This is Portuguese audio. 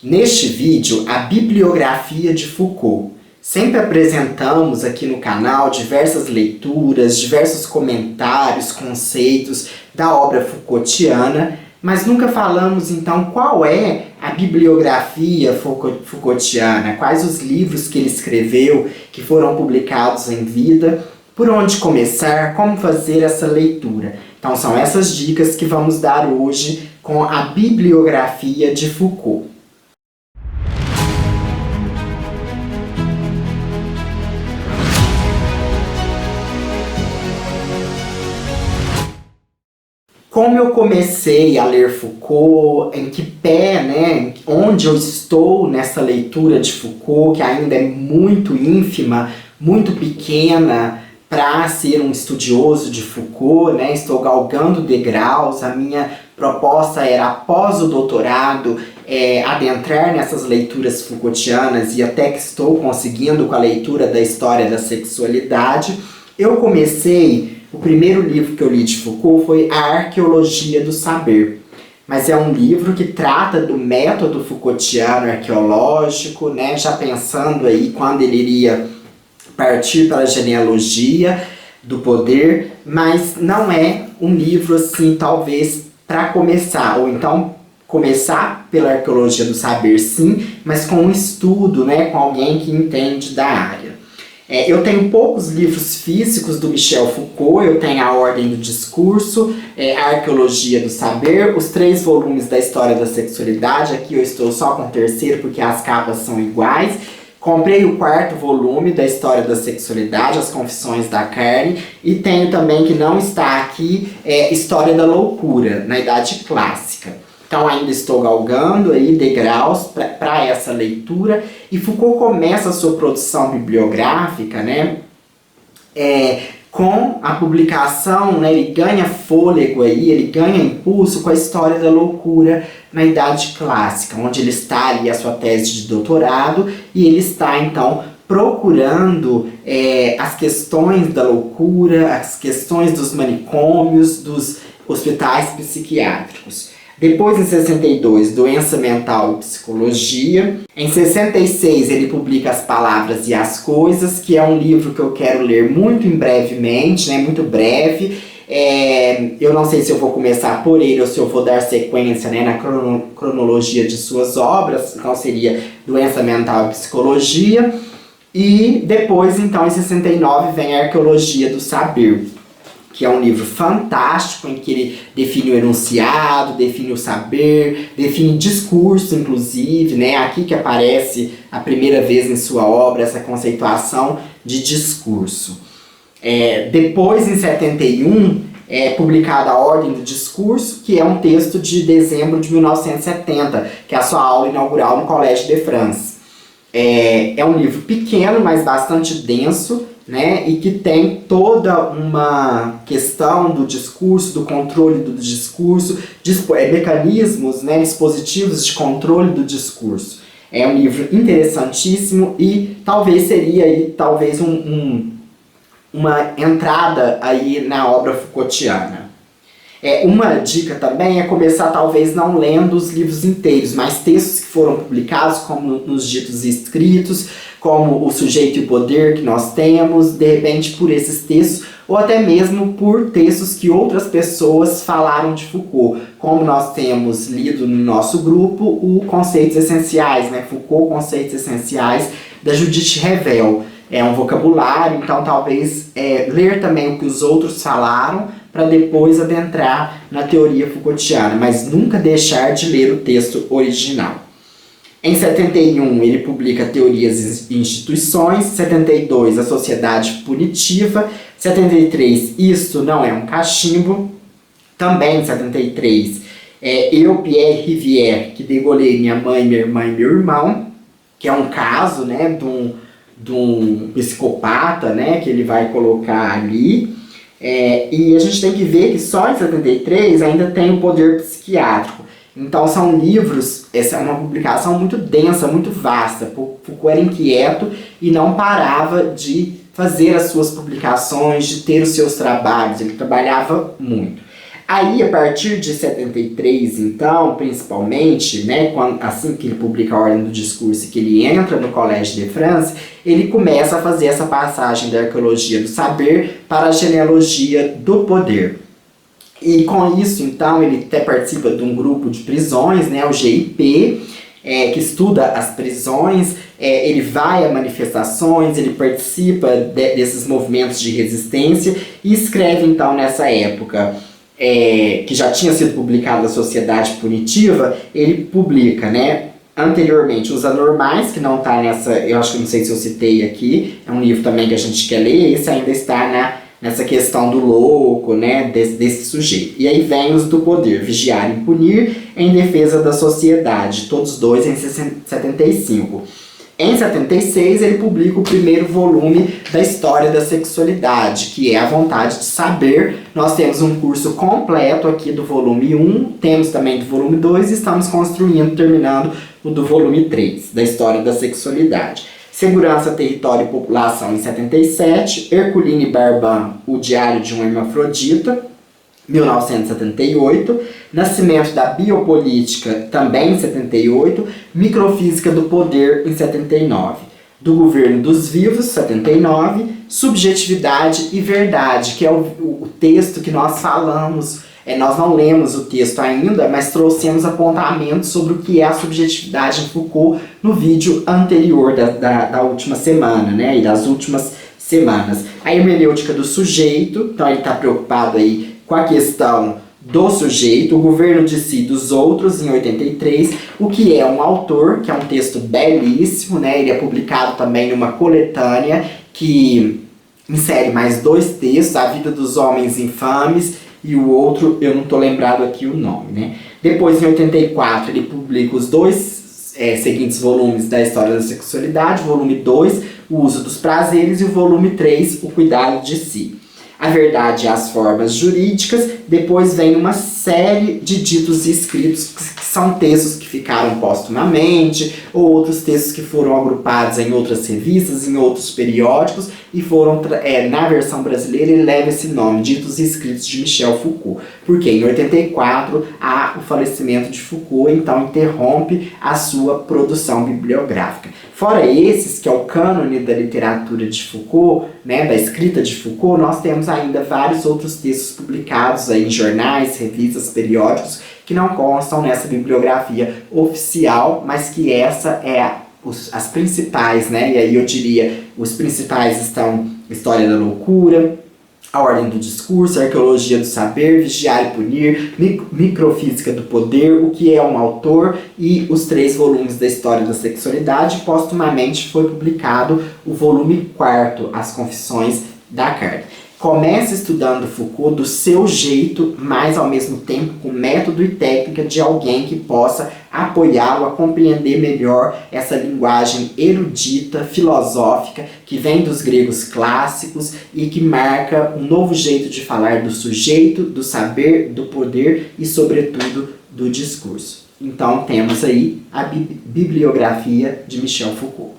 Neste vídeo, a bibliografia de Foucault. Sempre apresentamos aqui no canal diversas leituras, diversos comentários, conceitos da obra Foucaultiana, mas nunca falamos então qual é a bibliografia Foucaultiana, quais os livros que ele escreveu, que foram publicados em vida, por onde começar, como fazer essa leitura. Então são essas dicas que vamos dar hoje com a bibliografia de Foucault. Como eu comecei a ler Foucault, em que pé, onde eu estou nessa leitura de Foucault, que ainda é muito ínfima, muito pequena para ser um estudioso de Foucault, estou galgando degraus. A minha proposta era, após o doutorado, adentrar nessas leituras Foucaultianas, e até que estou conseguindo com a leitura da História da Sexualidade. Eu comecei... O primeiro livro que eu li de Foucault foi A Arqueologia do Saber. Mas é um livro que trata do método Foucaultiano arqueológico, já pensando aí quando ele iria partir para a genealogia do poder, mas não é um livro assim, talvez, para começar, ou então começar pela Arqueologia do Saber, sim, mas com um estudo, com alguém que entende da área. Eu tenho poucos livros físicos do Michel Foucault. Eu tenho A Ordem do Discurso, A Arqueologia do Saber, os 3 volumes da História da Sexualidade. Aqui eu estou só com o terceiro porque as capas são iguais. Comprei o 4º volume da História da Sexualidade, As Confissões da Carne. E tenho também, que não está aqui, História da Loucura, na Idade Clássica. Então ainda estou galgando aí degraus para essa leitura. E Foucault começa a sua produção bibliográfica com a publicação, ele ganha fôlego aí, ele ganha impulso com a História da Loucura na Idade Clássica, onde ele está ali a sua tese de doutorado, e ele está então procurando as questões da loucura, as questões dos manicômios, dos hospitais psiquiátricos. Depois, em 62, Doença Mental e Psicologia. Em 66, ele publica As Palavras e as Coisas, que é um livro que eu quero ler muito brevemente, muito breve. Eu não sei se eu vou começar por ele ou se eu vou dar sequência na cronologia de suas obras. Então seria Doença Mental e Psicologia. E depois, então, em 69, vem a Arqueologia do Saber, que é um livro fantástico, em que ele define o enunciado, define o saber, define discurso, inclusive, aqui que aparece a primeira vez em sua obra essa conceituação de discurso. Depois, em 71, é publicada A Ordem do Discurso, que é um texto de dezembro de 1970, que é a sua aula inaugural no Collège de France. É um livro pequeno, mas bastante denso, e que tem toda uma questão do discurso, do controle do discurso, mecanismos, dispositivos de controle do discurso. É um livro interessantíssimo e talvez seria aí, uma entrada aí na obra Foucaultiana. Uma dica também é começar talvez não lendo os livros inteiros, mas textos que foram publicados, como nos ditos escritos, como O Sujeito e o Poder que nós temos, de repente por esses textos, ou até mesmo por textos que outras pessoas falaram de Foucault, como nós temos lido no nosso grupo o Conceitos Essenciais, Foucault, Conceitos Essenciais, da Judith Revel. É um vocabulário, então talvez ler também o que os outros falaram, para depois adentrar na teoria Foucaultiana, mas nunca deixar de ler o texto original. Em 71, ele publica Teorias e Instituições. 72, A Sociedade Punitiva. 73, Isto Não é um Cachimbo. Também em 73, Eu, Pierre Rivière, que degolei minha mãe, minha irmã e meu irmão, que é um caso de um psicopata que ele vai colocar ali. E a gente tem que ver que só em 73 ainda tem o Poder Psiquiátrico. Então são livros, essa é uma publicação muito densa, muito vasta. Foucault era inquieto e não parava de fazer as suas publicações, de ter os seus trabalhos, ele trabalhava muito. Aí, a partir de 73, então, principalmente, né, assim que ele publica a Ordem do Discurso e que ele entra no Collège de France, ele começa a fazer essa passagem da arqueologia do saber para a genealogia do poder. E com isso, então, ele até participa de um grupo de prisões, né, o GIP, que estuda as prisões, ele vai a manifestações, ele participa desses movimentos de resistência e escreve, então, nessa época, que já tinha sido publicado a Sociedade Punitiva, ele publica, né, anteriormente Os Anormais, que não está nessa, eu acho que não sei se eu citei aqui, é um livro também que a gente quer ler, esse ainda está nessa questão do louco, né, desse sujeito. E aí vem Os do Poder, Vigiar e Punir, em Defesa da Sociedade, todos dois em 75. Em 76, ele publica o primeiro volume da História da Sexualidade, que é A Vontade de Saber. Nós temos um curso completo aqui do volume 1, temos também do volume 2 e estamos construindo, terminando o do volume 3, da História da Sexualidade. Segurança, Território e População, em 77. Herculine Barban, O Diário de um Hermafrodita, 1978. Nascimento da Biopolítica, também em 78. Microfísica do Poder, em 79. Do Governo dos Vivos, 79. Subjetividade e Verdade, que é o texto que nós falamos. Nós não lemos o texto ainda, mas trouxemos apontamentos sobre o que é a subjetividade em Foucault no vídeo anterior da última semana, né, e das últimas semanas. A hermenêutica do sujeito, então ele está preocupado aí com a questão do sujeito, o governo de si e dos outros, em 83, o que é um autor, que é um texto belíssimo, né, ele é publicado também numa coletânea que insere mais 2 textos, A Vida dos Homens Infames, e o outro, eu não estou lembrado aqui o nome, né? Depois, em 84, ele publica os 2 seguintes volumes da História da Sexualidade, volume 2, O Uso dos Prazeres, e o volume 3, O Cuidado de Si. A Verdade e as Formas Jurídicas. Depois vem uma série de ditos e escritos, que são textos que ficaram póstumamente, ou outros textos que foram agrupados em outras revistas, em outros periódicos, e foram, na versão brasileira, ele leva esse nome, Ditos e Escritos de Michel Foucault. Porque em 84 há o falecimento de Foucault, então interrompe a sua produção bibliográfica. Fora esses, que é o cânone da literatura de Foucault, né, da escrita de Foucault, nós temos ainda vários outros textos publicados aí em jornais, revistas, periódicos, que não constam nessa bibliografia oficial, mas que essa é as principais, né? E aí eu diria, os principais estão História da Loucura, A Ordem do Discurso, Arqueologia do Saber, Vigiar e Punir, Microfísica do Poder, O que é um Autor e os 3 volumes da História da Sexualidade. Postumamente foi publicado o volume 4, As Confissões da Carne. Começa estudando Foucault do seu jeito, mas ao mesmo tempo com método e técnica de alguém que possa apoiá-lo a compreender melhor essa linguagem erudita, filosófica, que vem dos gregos clássicos e que marca um novo jeito de falar do sujeito, do saber, do poder e, sobretudo, do discurso. Então temos aí a bibliografia de Michel Foucault.